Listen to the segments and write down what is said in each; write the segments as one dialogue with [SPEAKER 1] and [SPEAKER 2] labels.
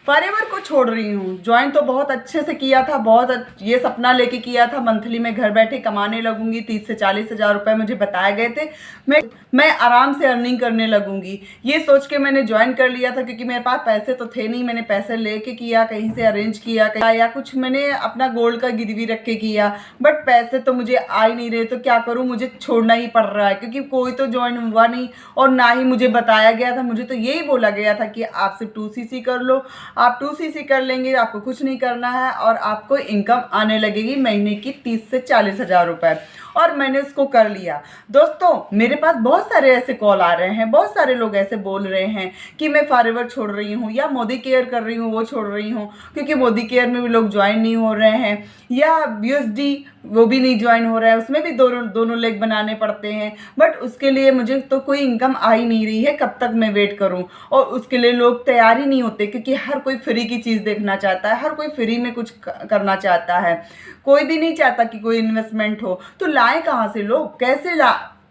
[SPEAKER 1] Forever को छोड़ रही हूँ। ज्वाइन तो बहुत अच्छे से किया था, ये सपना लेके किया था मंथली में घर बैठे कमाने लगूंगी 30 से 40 हज़ार रुपये मुझे बताए गए थे। मैं आराम से अर्निंग करने लगूंगी, ये सोच के मैंने ज्वाइन कर लिया था, क्योंकि मेरे पास पैसे तो थे नहीं। मैंने पैसे लेके किया, कहीं से अरेंज किया या कुछ मैंने अपना गोल्ड का गिरवी रख के किया, बट पैसे तो मुझे आ ही नहीं रहे। तो क्या करूँ, मुझे छोड़ना ही पड़ रहा है, क्योंकि कोई तो ज्वाइन हुआ नहीं और ना ही मुझे बताया गया था। मुझे तो यही बोला गया था कि आप सिर्फ 2cc कर लो, आप 2cc कर लेंगे, आपको कुछ नहीं करना है और आपको इनकम आने लगेगी महीने की 30 से 40 हज़ार रुपये। और मैंने उसको कर लिया। दोस्तों, मेरे पास बहुत सारे ऐसे कॉल आ रहे हैं, बहुत सारे लोग ऐसे बोल रहे हैं कि मैं फॉरएवर छोड़ रही हूँ या मोदी केयर कर रही हूँ, वो छोड़ रही हूँ, क्योंकि मोदी केयर में भी लोग ज्वाइन नहीं हो रहे हैं, या BSD वो भी नहीं ज्वाइन हो रहा है, उसमें भी दोनों लेग बनाने पड़ते हैं। बट उसके लिए मुझे तो कोई इनकम आ ही नहीं रही है, कब तक मैं वेट करूं। और उसके लिए लोग तैयार ही नहीं होते, क्योंकि हर कोई फ्री की चीज़ देखना चाहता है, हर कोई फ्री में कुछ करना चाहता है। कोई भी नहीं चाहता कि कोई इन्वेस्टमेंट हो। तो लाए कहाँ से लोग, कैसे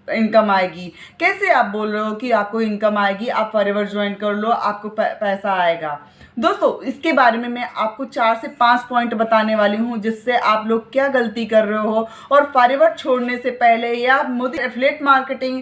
[SPEAKER 1] इनकम आएगी? कैसे आप बोल रहे हो कि आपको इनकम आएगी, आप फॉरएवर ज्वाइन कर लो, आपको पैसा आएगा? दोस्तों, इसके बारे में मैं आपको 4 से 5 पॉइंट बताने वाली हूँ, जिससे आप लोग क्या गलती कर रहे हो। और फॉरएवर छोड़ने से पहले, या मोदी एफिलिएट मार्केटिंग,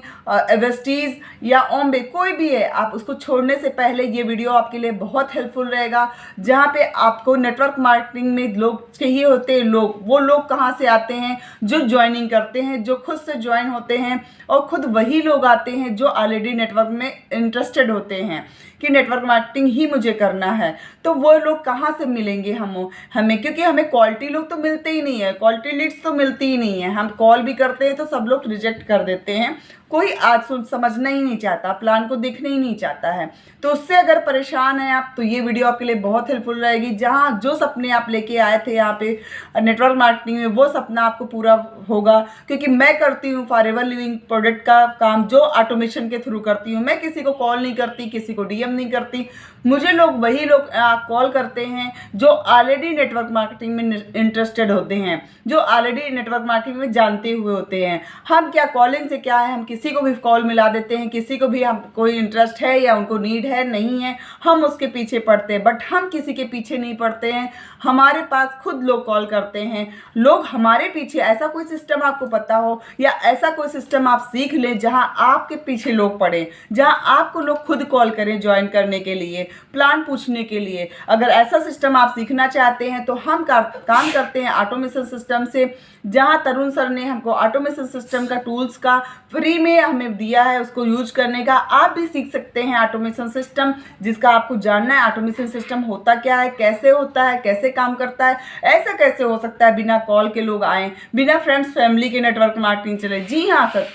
[SPEAKER 1] वेस्टीज या ओम्बे कोई भी है, आप उसको छोड़ने से पहले ये वीडियो आपके लिए बहुत हेल्पफुल रहेगा। जहाँ पे आपको नेटवर्क मार्केटिंग में लोग चाहिए होते हैं, वो लोग कहाँ से आते हैं? जो ज्वाइनिंग करते हैं, जो खुद से ज्वाइन होते हैं, और खुद वही लोग आते हैं जो ऑलरेडी नेटवर्क में इंटरेस्टेड होते हैं कि नेटवर्क मार्केटिंग ही मुझे करना है। तो वो लोग कहाँ से मिलेंगे हमें? क्योंकि हमें क्वालिटी लोग तो मिलते ही नहीं है, क्वालिटी लीड्स तो मिलती ही नहीं है। हम कॉल भी करते हैं तो सब लोग रिजेक्ट कर देते हैं। कोई आज समझना ही नहीं चाहता, प्लान को देखना ही नहीं चाहता है। तो उससे अगर परेशान हैं आप, तो ये वीडियो आपके लिए बहुत हेल्पफुल रहेगी। जहाँ जो सपने आप लेके आए थे यहाँ पे नेटवर्क मार्केटिंग में, वो सपना आपको पूरा होगा। क्योंकि मैं करती हूँ फॉरएवर लिविंग प्रोडक्ट का काम, जो ऑटोमेशन के थ्रू करती हूँ। मैं किसी को कॉल नहीं करती, किसी को DM नहीं करती। मुझे वही लोग कॉल करते हैं जो ऑलरेडी नेटवर्क मार्केटिंग में इंटरेस्टेड होते हैं, जो ऑलरेडी नेटवर्क मार्केटिंग में जानते हुए होते हैं। हम क्या, कॉलिंग से क्या है, हम किसी को भी कॉल मिला देते हैं, किसी को भी हम कोई इंटरेस्ट है या उनको नीड है नहीं है, हम उसके पीछे पड़ते हैं। बट हम किसी के पीछे नहीं पड़ते हैं, हमारे पास खुद लोग कॉल करते हैं, लोग हमारे पीछे। ऐसा कोई सिस्टम आपको पता हो, या ऐसा कोई सिस्टम आप सीख लें जहां आपके पीछे लोग पड़े, जहां आपको लोग खुद कॉल करें ज्वाइन करने के लिए, प्लान पूछने के लिए। अगर ऐसा सिस्टम आप सीखना चाहते हैं तो हम काम करते हैं ऑटोमेशन सिस्टम से, जहां तरुण सर ने हमको ऑटोमेशन सिस्टम का टूल्स का फ्री में हमें दिया है, उसको यूज करने का। आप भी सीख सकते हैं ऑटोमेशन सिस्टम, जिसका आपको जानना है ऑटोमेशन सिस्टम होता क्या है, कैसे होता है, कैसे काम करता है। ऐसा कैसे हो सकता है बिना कॉल के लोग आए, बिना फ्रेंड्स फैमिली के नेटवर्क मार्केटिंग चले? जी हाँ सर,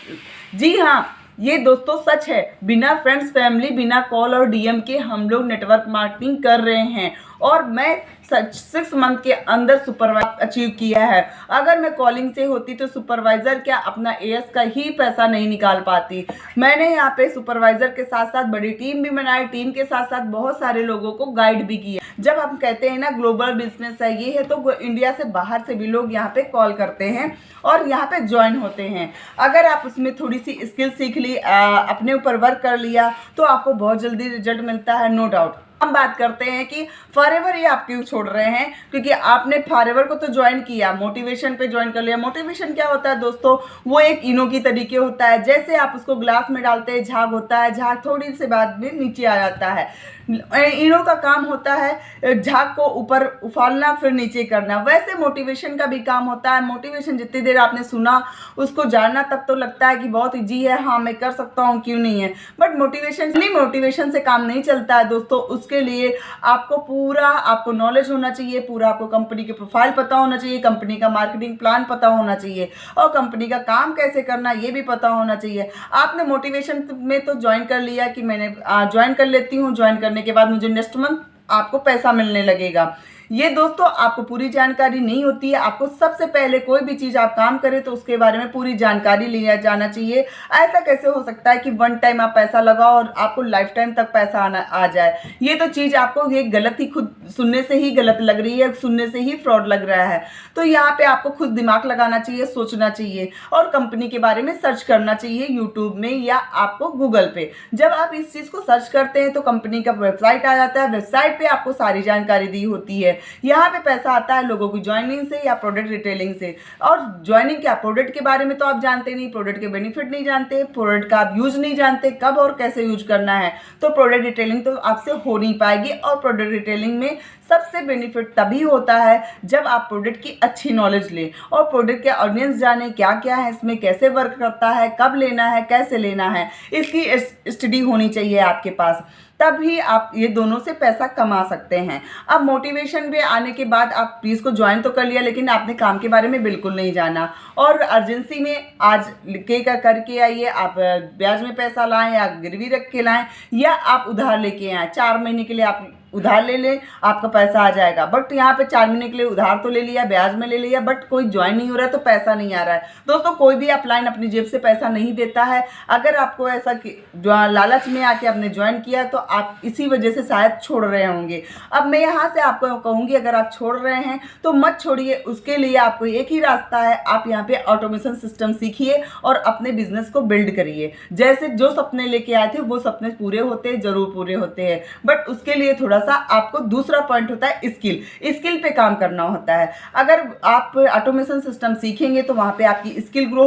[SPEAKER 1] जी हाँ, ये दोस्तों सच है। बिना फ्रेंड्स फैमिली, बिना कॉल और DM के हम लोग नेटवर्क मार्केटिंग कर रहे हैं। और मैं 6 मंथ के अंदर सुपरवाइजर अचीव किया है। अगर मैं कॉलिंग से होती तो सुपरवाइजर क्या, अपना AS का ही पैसा नहीं निकाल पाती। मैंने यहाँ पे सुपरवाइजर के साथ साथ बड़ी टीम भी बनाई, टीम के साथ साथ बहुत सारे लोगों को गाइड भी किया। जब हम कहते हैं ना ग्लोबल बिजनेस है ये है, तो इंडिया से बाहर से भी लोग यहाँ पे कॉल करते हैं और यहाँ पे ज्वाइन होते हैं। अगर आप उसमें थोड़ी सी स्किल सीख ली, अपने ऊपर वर्क कर लिया, तो आपको बहुत जल्दी रिजल्ट मिलता है, नो डाउट। हम बात करते हैं कि फॉरएवर ये आप क्यों छोड़ रहे हैं? क्योंकि आपने फॉरएवर को तो ज्वाइन किया, मोटिवेशन पे ज्वाइन कर लिया। मोटिवेशन क्या होता है दोस्तों? वो एक इनो की तरीके होता है। जैसे आप उसको ग्लास में डालते हैं, झाग होता है, झाग थोड़ी सी बाद में नीचे आ जाता है। इनो का काम होता है झाग को ऊपर उफालना, फिर नीचे करना। वैसे मोटिवेशन का भी काम होता है। मोटिवेशन जितनी देर आपने सुना, उसको जानना, तब तो लगता है कि बहुत ईजी है, हाँ मैं कर सकता हूँ, क्यों नहीं है। बट मोटिवेशन से काम नहीं चलता है दोस्तों। उसके लिए आपको नॉलेज होना चाहिए, पूरा आपको कंपनी के प्रोफाइल पता होना चाहिए, कंपनी का मार्केटिंग प्लान पता होना चाहिए, और कंपनी का काम कैसे करना ये भी पता होना चाहिए। आपने मोटिवेशन में तो ज्वाइन कर लिया कि मैंने ज्वाइन कर लेती हूँ, ज्वाइन करने के बाद मुझे नेक्स्ट मंथ आपको पैसा मिलने लगेगा। ये दोस्तों आपको पूरी जानकारी नहीं होती है। आपको सबसे पहले कोई भी चीज़ आप काम करें तो उसके बारे में पूरी जानकारी लिया जाना चाहिए। ऐसा कैसे हो सकता है कि वन टाइम आप पैसा लगाओ और आपको लाइफ टाइम तक पैसा आ जाए। ये तो चीज़ आपको ये गलत ही, खुद सुनने से ही गलत लग रही है, सुनने से ही फ्रॉड लग रहा है। तो यहाँ पे आपको खुद दिमाग लगाना चाहिए, सोचना चाहिए और कंपनी के बारे में सर्च करना चाहिए यूट्यूब में या आपको गूगल पे। जब आप इस चीज़ को सर्च करते हैं तो कंपनी का वेबसाइट आ जाता है। वेबसाइट पे आपको सारी जानकारी दी होती है। यहाँ पे पैसा आता है लोगों की ज्वाइनिंग से या प्रोडक्ट रिटेलिंग से। और ज्वाइनिंग क्या, प्रोडक्ट के बारे में तो आप जानते नहीं, प्रोडक्ट के बेनिफिट नहीं जानते, प्रोडक्ट का आप यूज नहीं जानते, कब और कैसे यूज करना है, तो प्रोडक्ट रिटेलिंग तो आपसे हो नहीं पाएगी। और प्रोडक्ट रिटेलिंग में सबसे बेनिफिट तभी होता है जब आप प्रोडक्ट की अच्छी नॉलेज लें और प्रोडक्ट के ऑडियंस जाने, क्या क्या है इसमें, कैसे वर्क करता है, कब लेना है, कैसे लेना है, इसकी स्टडी होनी चाहिए आपके पास। तभी आप ये दोनों से पैसा कमा सकते हैं। अब मोटिवेशन भी आने के बाद आप प्लीज़ को ज्वाइन तो कर लिया, लेकिन आपने काम के बारे में बिल्कुल नहीं जाना और अर्जेंसी में आज के करके आइए, आप ब्याज में पैसा लाएं या गिरवी रख के लाएं या आप उधार लेके आएँ। 4 महीने के लिए आप उधार ले लें, आपका पैसा आ जाएगा। बट यहाँ पे 4 महीने के लिए उधार तो ले लिया, ब्याज में ले लिया, बट कोई ज्वाइन नहीं हो रहा है तो पैसा नहीं आ रहा है। दोस्तों कोई भी अपलाइन अपनी जेब से पैसा नहीं देता है। अगर आपको ऐसा लालच में आके आपने ज्वाइन किया तो आप इसी वजह से शायद छोड़ रहे होंगे। अब मैं यहाँ से आपको कहूँगी, अगर आप छोड़ रहे हैं तो मत छोड़िए। उसके लिए आपको एक ही रास्ता है, आप यहाँ पे ऑटोमेशन सिस्टम सीखिए और अपने बिजनेस को बिल्ड करिए। जैसे जो सपने लेके आए थे वो सपने पूरे होते हैं, जरूर पूरे होते हैं, बट उसके लिए थोड़ा सा आपको दूसरा पॉइंट होता है स्किल पे काम करना होता है। अगर आप ऑटोमेशन सिस्टम सीखेंगे तो वहाँ पे आपकी स्किल ग्रो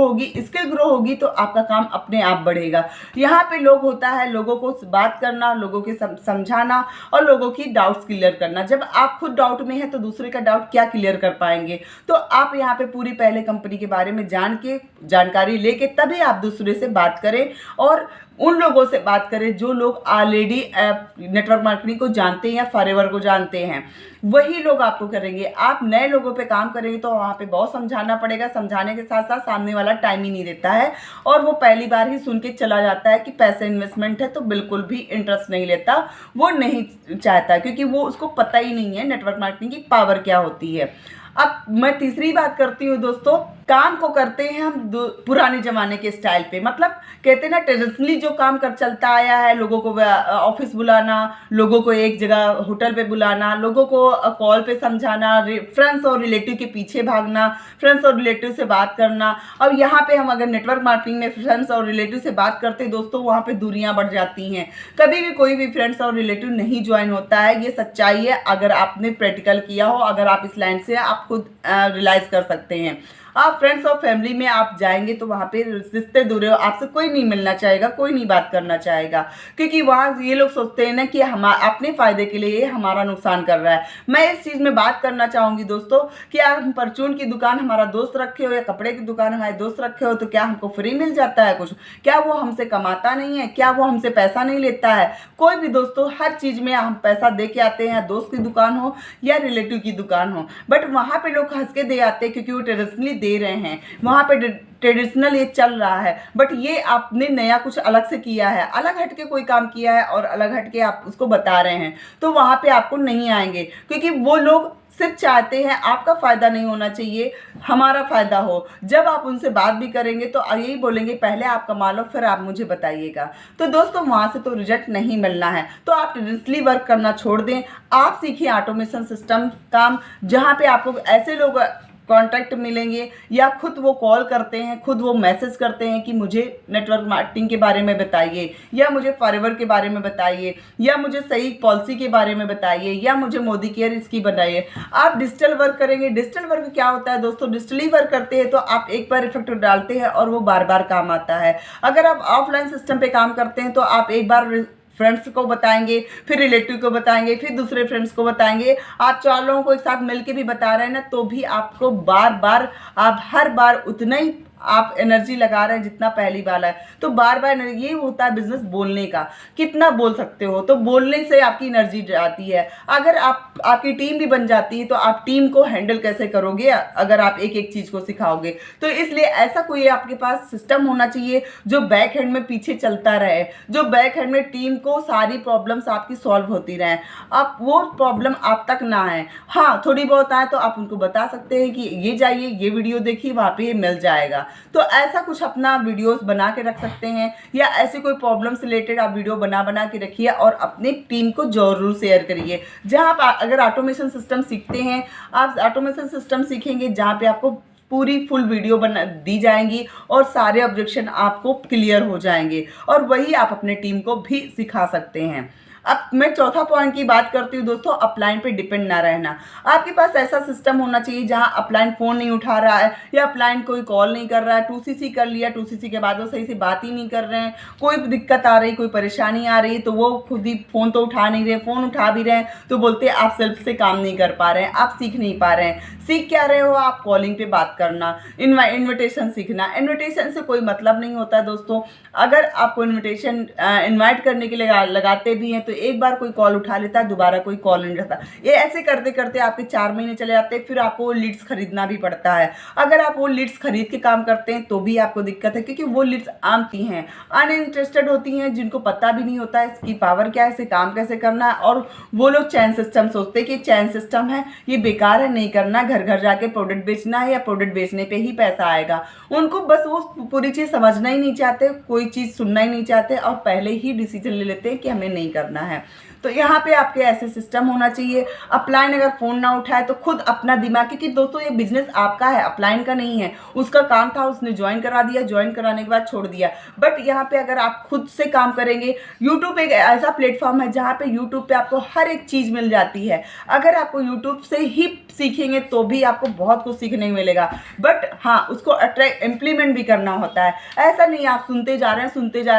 [SPEAKER 1] होगी तो आपका काम अपने आप बढ़ेगा। यहाँ पे लोग होता है लोगों को बात करना, लोगों के समझाना और लोगों की डाउट्स क्लियर करना। जब आप खुद डाउट में हैं तो दूसरे का डाउट क्या क्लियर कर पाएंगे। तो आप यहाँ पे पूरी पहले कंपनी के बारे में जानकारी लेके तभी आप दूसरे से बात करें और उन लोगों से बात करें जो लोग ऑलरेडी नेटवर्क मार्केटिंग को जानते हैं या फॉरएवर को जानते हैं, वही लोग आपको करेंगे। आप नए लोगों पे काम करेंगे तो वहाँ पे बहुत समझाना पड़ेगा। समझाने के साथ साथ सामने वाला टाइम ही नहीं देता है और वो पहली बार ही सुन के चला जाता है कि पैसे इन्वेस्टमेंट है, तो बिल्कुल भी इंटरेस्ट नहीं लेता, वो नहीं चाहता क्योंकि वो उसको पता ही नहीं है नेटवर्क मार्केटिंग की पावर क्या होती है। अब मैं तीसरी बात करती हूँ दोस्तों, काम को करते हैं हम पुराने ज़माने के स्टाइल पे। मतलब कहते हैं ना, ट्रेडिशनली जो काम कर चलता आया है, लोगों को ऑफिस बुलाना, लोगों को एक जगह होटल पे बुलाना, लोगों को कॉल पे समझाना, फ्रेंड्स और रिलेटिव के पीछे भागना, फ्रेंड्स और रिलेटिव से बात करना। अब यहाँ पे हम अगर नेटवर्क मार्केटिंग में फ्रेंड्स और रिलेटिव से बात करते हैं दोस्तों, वहाँ पे दूरियाँ बढ़ जाती हैं। कभी भी कोई भी फ्रेंड्स और रिलेटिव नहीं ज्वाइन होता है, ये सच्चाई है। अगर आपने प्रैक्टिकल किया हो, अगर आप इस लाइन से आप खुद रियलाइज कर सकते हैं। आप फ्रेंड्स और फैमिली में आप जाएंगे तो वहाँ पे रिश्ते दूर हो, आपसे कोई नहीं मिलना चाहेगा, कोई नहीं बात करना चाहेगा, क्योंकि वहाँ ये लोग सोचते हैं ना कि हम अपने फ़ायदे के लिए हमारा नुकसान कर रहा है। मैं इस चीज़ में बात करना चाहूँगी दोस्तों कि आप परचून की दुकान हमारा दोस्त रखे हो या कपड़े की दुकान हमारे दोस्त रखे हो तो क्या हमको फ्री मिल जाता है कुछ? क्या वो हमसे कमाता नहीं है? क्या वो हमसे पैसा नहीं लेता है? कोई भी दोस्तों, हर चीज़ में हम पैसा दे के आते हैं, दोस्त की दुकान हो या रिलेटिव की दुकान हो, बट वहाँ पर लोग हंस के दे आते हैं क्योंकि वो ट्रेडिशनली दे रहे हैं, वहाँ पे ट्रेडिशनल ये चल रहा है। बट ये आपने नया कुछ अलग से किया है, अलग हटके कोई काम किया है और अलग हटके आप उसको बता रहे हैं, तो वहाँ पे आपको नहीं आएंगे क्योंकि वो लोग सिर्फ चाहते हैं आपका फ़ायदा नहीं होना चाहिए, हमारा फ़ायदा हो। जब आप उनसे बात भी करेंगे तो यही बोलेंगे पहले आप कमा लो फिर आप मुझे बताइएगा। तो दोस्तों वहाँ से तो रिजल्ट नहीं मिलना है, तो आप ट्रेडिशनली वर्क करना छोड़ दें। आप सीखिए ऑटोमेशन सिस्टम काम, जहाँ पे आपको ऐसे लोग कॉन्टैक्ट मिलेंगे या खुद वो कॉल करते हैं, खुद वो मैसेज करते हैं कि मुझे नेटवर्क मार्केटिंग के बारे में बताइए या मुझे फॉरएवर के बारे में बताइए या मुझे सही पॉलिसी के बारे में बताइए या मुझे मोदी केयर इसकी बताइए। आप डिजिटल वर्क करेंगे। डिजिटल वर्क क्या होता है दोस्तों? डिजिटली वर्क करते हैं तो आप एक बार इफेक्ट डालते हैं और वो बार बार काम आता है। अगर आप ऑफलाइन सिस्टम पे काम करते हैं तो आप एक बार फ्रेंड्स को बताएंगे, फिर रिलेटिव को बताएंगे, फिर दूसरे फ्रेंड्स को बताएंगे, आप 4 लोगों को एक साथ मिलके भी बता रहे हैं ना, तो भी आपको बार बार आप हर बार उतना ही आप एनर्जी लगा रहे हैं जितना पहली बार है। तो बार बार ये होता है बिजनेस बोलने का, कितना बोल सकते हो, तो बोलने से आपकी एनर्जी आती है। अगर आपकी टीम भी बन जाती है तो आप टीम को हैंडल कैसे करोगे अगर आप एक एक चीज़ को सिखाओगे। तो इसलिए ऐसा कोई आपके पास सिस्टम होना चाहिए जो बैक हैंड में पीछे चलता रहे, जो बैक हैंड में टीम को सारी प्रॉब्लम्स आपकी सॉल्व होती रहे, आप वो प्रॉब्लम आप तक ना आए। हाँ, थोड़ी बहुत आए तो आप उनको बता सकते हैं कि ये जाइए, ये वीडियो देखिए, वहाँ पे ये मिल जाएगा। तो ऐसा कुछ अपना वीडियोस बना के रख सकते हैं, या ऐसे कोई प्रॉब्लम से रिलेटेड आप वीडियो बना के रखिए और अपनी टीम को जरूर शेयर करिए। जहाँ आप अगर ऑटोमेशन सिस्टम सीखते हैं, आप ऑटोमेशन सिस्टम सीखेंगे जहाँ पे आपको पूरी फुल वीडियो बना दी जाएंगी और सारे ऑब्जेक्शन आपको क्लियर हो जाएंगे, और वही आप अपने टीम को भी सिखा सकते हैं। अब मैं चौथा पॉइंट की बात करती हूँ दोस्तों, अपलाइन पे डिपेंड ना रहना। आपके पास ऐसा सिस्टम होना चाहिए जहाँ अपलाइन फ़ोन नहीं उठा रहा है या अपलाइन कोई कॉल नहीं कर रहा है, 2CC कर लिया, 2CC के बाद वो सही से बात ही नहीं कर रहे हैं, कोई दिक्कत आ रही, कोई परेशानी आ रही तो वो खुद ही फ़ोन तो उठा नहीं रहे, फ़ोन उठा भी रहे हैं तो बोलते हैं आप सेल्फ से काम नहीं कर पा रहे हैं, आप सीख नहीं पा रहे हैं। सीख क्या रहे हो आप? कॉलिंग पे बात करना, इन्विटेशन सीखना। इन्विटेशन से कोई मतलब नहीं होता है दोस्तों। अगर आपको इन्विटेशन इनवाइट करने के लिए लगाते भी हैं तो एक बार कोई कॉल उठा लेता है, दोबारा कोई कॉल नहीं रहता। ये ऐसे करते करते आपके 4 महीने चले जाते हैं, फिर आपको वो लीड्स खरीदना भी पड़ता है। अगर आप वो लीड्स खरीद के काम करते हैं तो भी आपको दिक्कत है, क्योंकि वो लीड्स आती हैं, अनइंटरेस्टेड होती हैं, जिनको पता भी नहीं होता है इसकी पावर क्या है, इसे काम कैसे करना है। और वो लोग चैन सिस्टम सोचते हैं कि चैन सिस्टम है, ये बेकार है, नहीं करना, घर घर जाके प्रोडक्ट बेचना है या प्रोडक्ट बेचने पे ही पैसा आएगा। उनको बस वो पूरी चीज़ समझना ही नहीं चाहते, कोई चीज़ सुनना ही नहीं चाहते और पहले ही डिसीजन ले लेते हैं कि हमें नहीं करना है। तो यहाँ पे आपके ऐसे सिस्टम होना चाहिए। अपलाइन अगर फ़ोन ना उठाए तो खुद अपना दिमाग, क्योंकि दोस्तों ये बिजनेस आपका है, अपलाइन का नहीं है। उसका काम था, उसने ज्वाइन करा दिया, ज्वाइन कराने के बाद छोड़ दिया। बट यहाँ पे अगर आप खुद से काम करेंगे, यूट्यूब एक ऐसा प्लेटफॉर्म है जहाँ पे यूट्यूब पे आपको हर एक चीज़ मिल जाती है। अगर आपको यूट्यूब से ही सीखेंगे तो भी आपको बहुत कुछ सीखने को मिलेगा, बट हाँ, उसको अट्रैक्ट इम्प्लीमेंट भी करना होता है। ऐसा नहीं आप सुनते जा रहे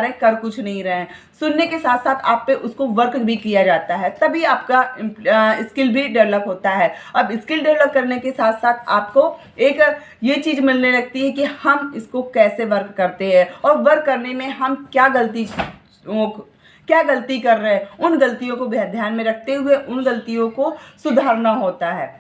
[SPEAKER 1] हैं, कर कुछ नहीं रहे हैं। सुनने के साथ साथ आप पे उसको वर्क भी किया जाता है, तभी आपका स्किल भी डेवलप होता है। अब स्किल डेवलप करने के साथ साथ आपको एक ये चीज़ मिलने लगती है कि हम इसको कैसे वर्क करते हैं और वर्क करने में हम क्या गलती कर रहे हैं, उन गलतियों को ध्यान में रखते हुए उन गलतियों को सुधारना होता है।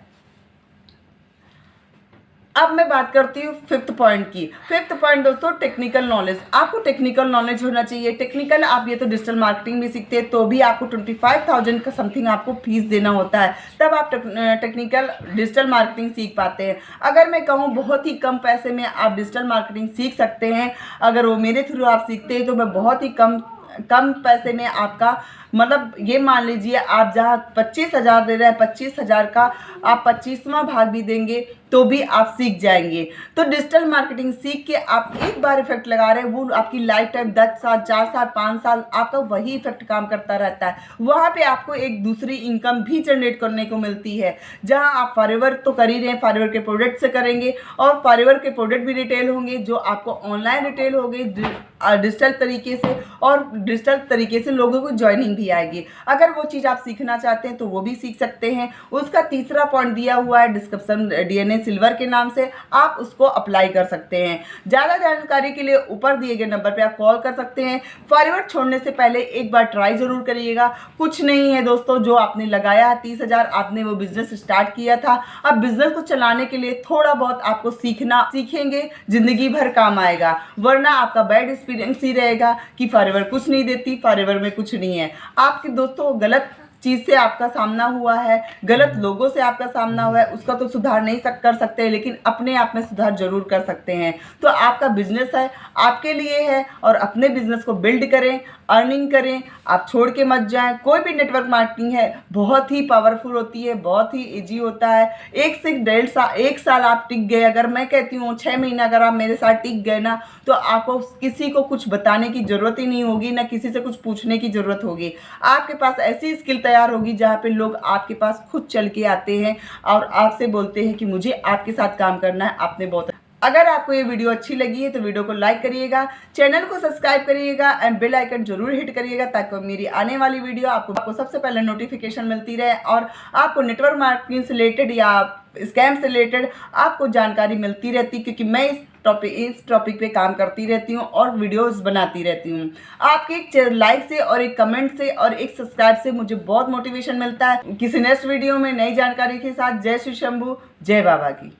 [SPEAKER 1] अब मैं बात करती हूँ फिफ्थ पॉइंट की। फिफ्थ पॉइंट दोस्तों, टेक्निकल नॉलेज। आपको टेक्निकल नॉलेज होना चाहिए। टेक्निकल, आप ये तो डिजिटल मार्केटिंग भी सीखते हैं तो भी आपको 25,000 का समथिंग आपको फीस देना होता है, तब आप टेक्निकल डिजिटल मार्केटिंग सीख पाते हैं। अगर मैं कहूँ बहुत ही कम पैसे में आप डिजिटल मार्केटिंग सीख सकते हैं, अगर वो मेरे थ्रू आप सीखते हैं तो मैं बहुत ही कम पैसे में आपका, मतलब ये मान लीजिए आप जहाँ 25,000 दे रहे हैं, 25,000 का आप 25वां भाग भी देंगे तो भी आप सीख जाएंगे। तो डिजिटल मार्केटिंग सीख के आप एक बार इफेक्ट लगा रहे हैं, वो आपकी लाइफ टाइम 10 साल, 4 साल, 5 साल आपका वही इफेक्ट काम करता रहता है। वहाँ पे आपको एक दूसरी इनकम भी जनरेट करने को मिलती है, जहाँ आप फॉरएवर तो कर ही रहे हैं, फॉरएवर के प्रोडक्ट से करेंगे और फॉरएवर के प्रोडक्ट भी रिटेल होंगे, जो आपको ऑनलाइन रिटेल होंगे डिजिटल तरीके से, और डिजिटल तरीके से लोगों को ज्वाइनिंग भी आएगी। अगर वो चीज़ आप सीखना चाहते हैं तो वो भी सीख सकते हैं। उसका तीसरा पॉइंट दिया हुआ है डिस्क्रिप्शन, DNA सिल्वर के नाम से, आप उसको अप्लाई कर सकते हैं। ज़्यादा जानकारी के लिए ऊपर दिए गए नंबर पे आप कॉल कर सकते हैं। फॉरवर्ड छोड़ने से पहले एक बार ट्राई ज़रूर करिएगा। कुछ नहीं है दोस्तों, जो आपने लगाया 30,000, आपने वो बिजनेस स्टार्ट किया था, अब बिजनेस को चलाने के लिए थोड़ा बहुत आपको सीखेंगे, ज़िंदगी भर काम आएगा। वरना आपका बैड एक्सपीरियंस ही रहेगा कि फॉरवर्ड कुछ नहीं देती, फॉरवर्ड में कुछ नहीं है। आपके दोस्तों गलत चीज़ से आपका सामना हुआ है, गलत लोगों से आपका सामना हुआ है, उसका तो सुधार नहीं कर सकते, लेकिन अपने आप में सुधार जरूर कर सकते हैं। तो आपका बिजनेस है, आपके लिए है, और अपने बिजनेस को बिल्ड करें, अर्निंग करें, आप छोड़ के मत जाएं। कोई भी नेटवर्क मार्केटिंग है बहुत ही पावरफुल होती है, बहुत ही इजी होता है। 1 से 1.5 साल आप टिक गए, अगर मैं कहती हूँ 6 महीना अगर आप मेरे साथ टिक गए ना, तो आपको किसी को कुछ बताने की ज़रूरत ही नहीं होगी, ना किसी से कुछ पूछने की ज़रूरत होगी। आपके पास ऐसी स्किल तैयार होगी जहाँ पे लोग आपके पास खुद चल के आते हैं और आपसे बोलते हैं कि मुझे आपके साथ काम करना है। आपने बहुत, अगर आपको ये वीडियो अच्छी लगी है तो वीडियो को लाइक करिएगा, चैनल को सब्सक्राइब करिएगा एंड बेल आइकन जरूर हिट करिएगा, ताकि मेरी आने वाली वीडियो आपको सबसे पहले नोटिफिकेशन मिलती रहे और आपको नेटवर्क मार्केटिंग से रिलेटेड या स्कैम से रिलेटेड आपको जानकारी मिलती रहती, क्योंकि मैं इस इस टॉपिक पे काम करती रहती हूँ और वीडियोस बनाती रहती हूँ। आपके एक लाइक से और एक कमेंट से और एक सब्सक्राइब से मुझे बहुत मोटिवेशन मिलता है। किसी नेक्स्ट वीडियो में नई जानकारी के साथ। जय श्री शंभू, जय बाबा की।